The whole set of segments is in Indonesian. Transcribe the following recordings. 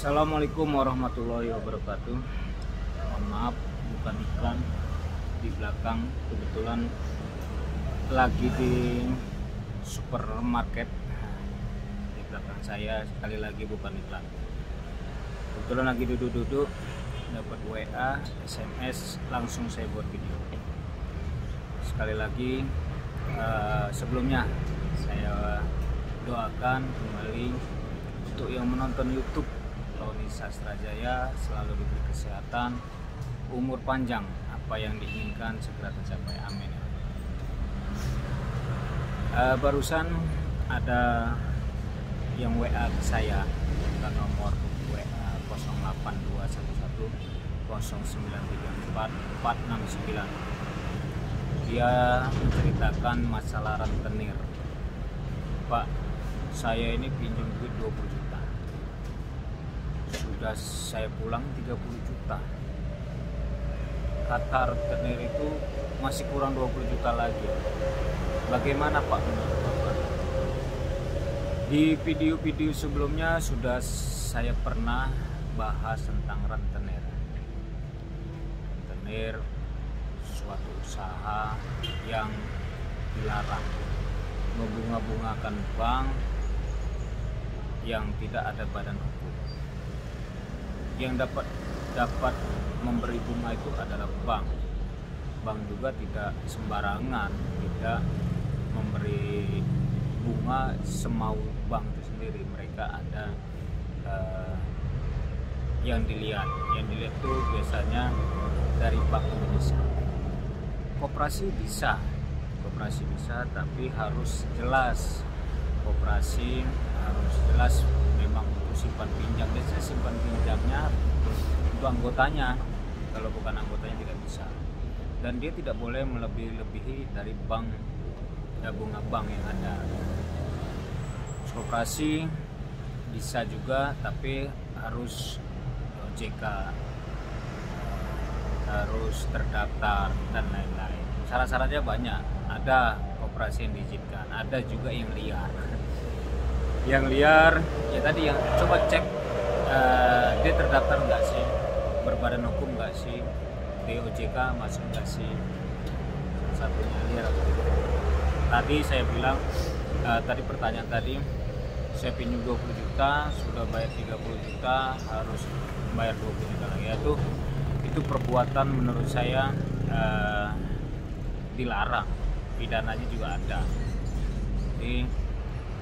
Assalamualaikum warahmatullahi wabarakatuh. Mohon maaf, bukan iklan di belakang. Kebetulan lagi di supermarket. Di belakang saya sekali lagi bukan iklan. Kebetulan lagi duduk-duduk, dapat WA, SMS, langsung saya buat video. Sekali lagi sebelumnya saya doakan kembali untuk yang menonton YouTube Tony Sastrajaya selalu diberi kesehatan, umur panjang, apa yang diinginkan segera tercapai, amin. Barusan ada yang WA ke saya ke nomor WA 08211 0934 469. Dia menceritakan masalah rentenir. Pak, saya ini pinjam duit 20 juta, sudah saya pulang 30 juta. Kata rentenir itu masih kurang 20 juta lagi. Bagaimana Pak menurut Bapak? Di video-video sebelumnya sudah saya pernah bahas tentang rentenir. Rentenir suatu usaha yang dilarang, membunga-bungakan bank yang tidak ada badan hukum. Yang dapat memberi bunga itu adalah bank. Bank juga tidak sembarangan, tidak memberi bunga semau bank itu sendiri. Mereka ada yang dilihat itu biasanya dari Bank Indonesia. Koperasi bisa, tapi harus jelas. Koperasi harus jelas memang untuk simpan pinjam. Biasanya simpan pinjamnya untuk anggotanya, kalau bukan anggotanya tidak bisa. Dan dia tidak boleh melebihi dari bank bunga bank yang ada. Koperasi bisa juga, tapi harus OJK, harus terdaftar dan lain-lain. Syarat-syaratnya banyak. Ada koperasi yang diizinkan, ada juga yang liar. Yang liar ya tadi, yang coba cek dia terdaftar enggak sih, berbadan hukum enggak sih, DOJK masuk enggak sih. Satunya liar. Tadi saya bilang, tadi pertanyaan tadi, saya pinjam 20 juta, sudah bayar 30 juta, harus bayar 20 juta lagi. Itu perbuatan menurut saya dilarang, pidananya juga ada. Jadi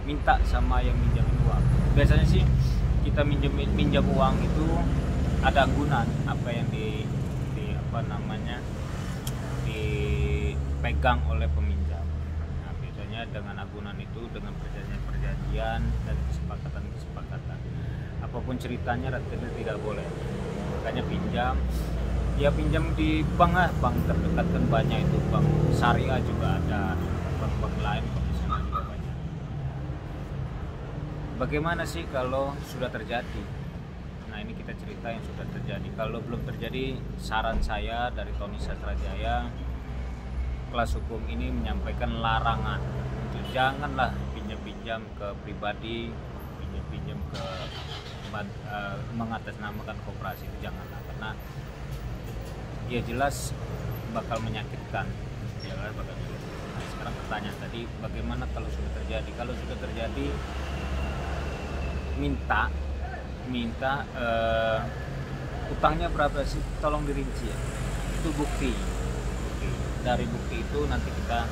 minta sama yang minjamin uang. Biasanya sih kita minjam uang itu ada anggunan apa yang dipegang oleh peminjam. Nah, biasanya dengan agunan itu, dengan perjanjian dan kesepakatan, apapun ceritanya rentenir tidak boleh. Makanya pinjam di bank terdekat kan banyak, itu bank syariah juga ada, bank lain konvensional juga banyak. Bagaimana sih kalau sudah terjadi? Nah, ini kita cerita yang sudah terjadi. Kalau belum terjadi, saran saya dari Tony Sastrajaya, kelas hukum ini menyampaikan larangan untuk janganlah pinjam ke pribadi, pinjam ke mengatasnamakan koperasi, itu janganlah, karena dia jelas bakal menyakitkan. Nah, sekarang pertanyaan tadi, bagaimana kalau sudah terjadi? Kalau sudah terjadi, minta utangnya berapa sih, tolong dirinci ya. Itu bukti. Dari bukti itu nanti kita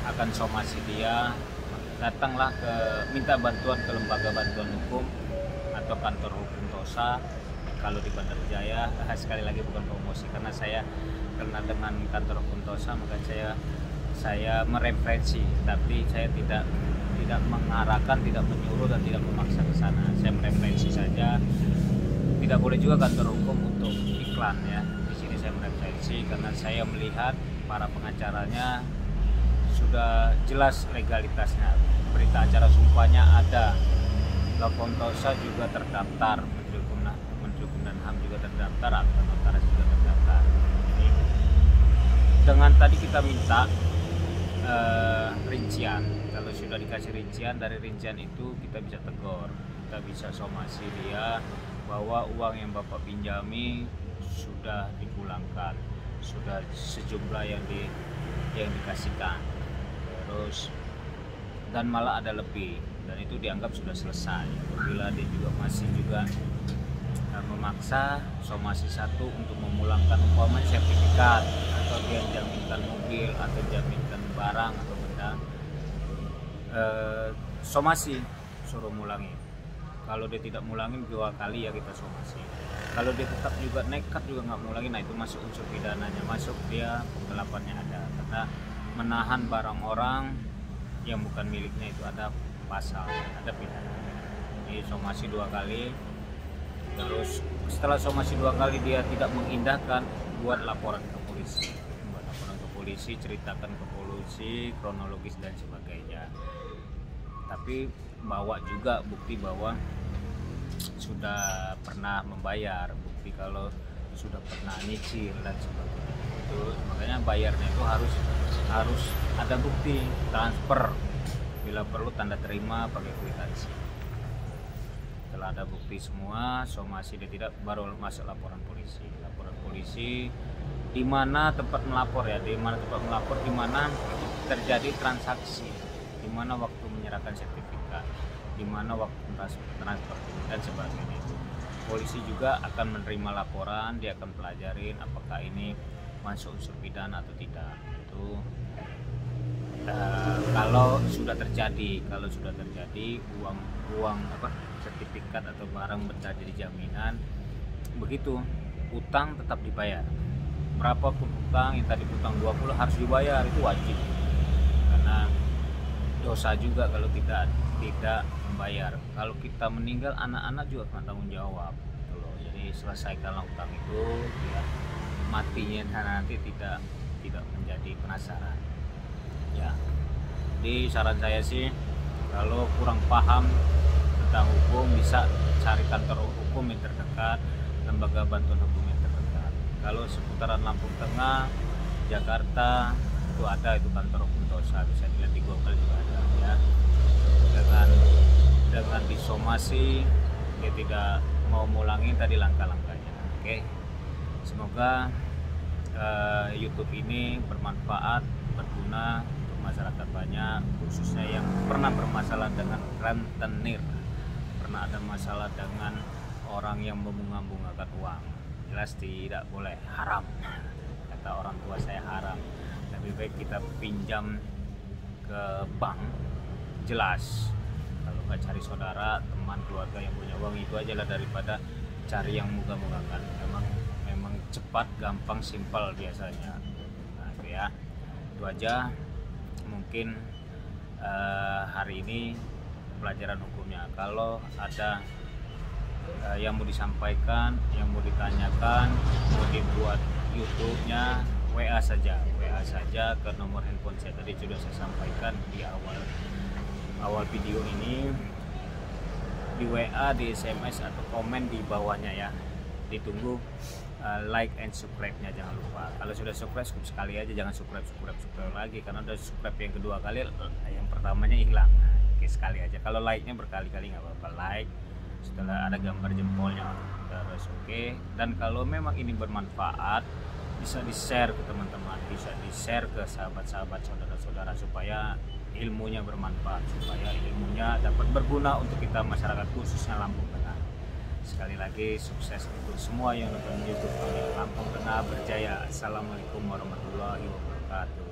akan somasi dia. Datanglah minta bantuan ke lembaga bantuan hukum atau kantor hukum TOSA. Kalau di Bandar Jaya, sekali lagi bukan promosi, karena dengan kantor hukum TOSA, maka saya mereferensi, tapi saya tidak mengarahkan, tidak menyuruh dan tidak memaksa ke sana. Saya mereferensi saja. Tidak boleh juga kantor hukum untuk iklan ya. Di sini saya mereferensi karena saya melihat para pengacaranya sudah jelas legalitasnya. Berita acara sumpahnya ada. Lapor TOSA juga terdaftar, Menteri Hukum dan HAM juga terdaftar, akta notaris juga terdaftar. Jadi dengan tadi kita minta rincian. Kalau sudah dikasih rincian, dari rincian itu kita bisa tegur, kita bisa somasi dia bahwa uang yang Bapak pinjami sudah dipulangkan, sudah sejumlah yang dikasihkan, terus dan malah ada lebih, dan itu dianggap sudah selesai. Apabila dia juga masih juga memaksa somasi 1 untuk memulangkan umpamanya sertifikat, atau dia jaminkan mobil atau jaminkan barang atau benda, somasi suruh mulangi. Kalau dia tidak mulangin 2 kali ya kita somasi. Kalau dia tetap juga nekat juga nggak mulangin, nah itu masuk unsur pidananya, masuk dia penggelapannya ada, karena menahan barang orang yang bukan miliknya itu ada pasal, ada pidana. Jadi somasi 2 kali, terus setelah somasi 2 kali dia tidak mengindahkan, buat laporan ke polisi, ceritakan ke polisi kronologis dan sebagainya, tapi bawa juga bukti bahwa sudah pernah membayar, bukti kalau sudah pernah nyicil dan sebagainya. Itu makanya bayarnya itu harus ada bukti transfer, bila perlu tanda terima pakai kwitansi. Setelah ada bukti semua, somasi dia tidak, baru masuk laporan polisi di mana tempat melapor ya, di mana tempat melapor, di mana terjadi transaksi, di mana waktu menyerahkan sertifikat, di mana waktu transfer dan sebagainya. Polisi juga akan menerima laporan, dia akan pelajarin apakah ini masuk unsur pidana atau tidak. Itu kalau sudah terjadi uang sertifikat atau barang berada di jaminan, begitu utang tetap dibayar. Berapapun utang, yang tadi utang 20 harus dibayar, itu wajib, karena dosa juga kalau tidak membayar. Kalau kita meninggal, anak-anak juga akan tanggung jawab gitu loh. Jadi selesaikanlah utang itu, ya, matinya nanti tidak menjadi penasaran ya. Jadi saran saya sih, kalau kurang paham tentang hukum bisa cari kantor hukum yang terdekat, lembaga bantuan hukum yang terdekat. Kalau seputaran Lampung Tengah, Jakarta itu ada, itu kantor hukum dosa, bisa dilihat di Google juga ada ya. Dengan disomasi dia tidak mau mulangin tadi langkah-langkahnya. Oke, semoga YouTube ini bermanfaat, berguna untuk masyarakat banyak, khususnya yang pernah bermasalah dengan rentenir, pernah ada masalah dengan orang yang membunga-bungakan uang. Jelas tidak boleh, haram, kata orang tua saya, haram. Lebih baik kita pinjam ke bank, jelas. Kalau nggak cari saudara, teman, keluarga yang punya uang, itu aja lah, daripada cari yang munggah-munggahkan. Memang cepat, gampang, simpel biasanya. Nah itu ya, itu aja mungkin hari ini pelajaran hukumnya. Kalau ada yang mau disampaikan, yang mau ditanyakan, mau dibuat YouTube-nya, WA saja ke nomor handphone saya tadi sudah saya sampaikan di awal video ini, di WA, di SMS atau komen di bawahnya ya. Ditunggu like and subscribe-nya, jangan lupa. Kalau sudah subscribe sekali aja, jangan subscribe lagi, karena udah subscribe yang kedua kali, yang pertamanya hilang. Oke, sekali aja. Kalau like-nya berkali-kali nggak apa-apa, like setelah ada gambar jempolnya terus. Oke, dan kalau memang ini bermanfaat, bisa di-share ke teman-teman, bisa di-share ke sahabat-sahabat, saudara-saudara, supaya ilmunya bermanfaat, supaya ilmunya dapat berguna untuk kita masyarakat, khususnya Lampung Tengah. Sekali lagi sukses untuk semua yang nonton YouTube kami. Lampung Tengah berjaya. Assalamualaikum warahmatullahi wabarakatuh.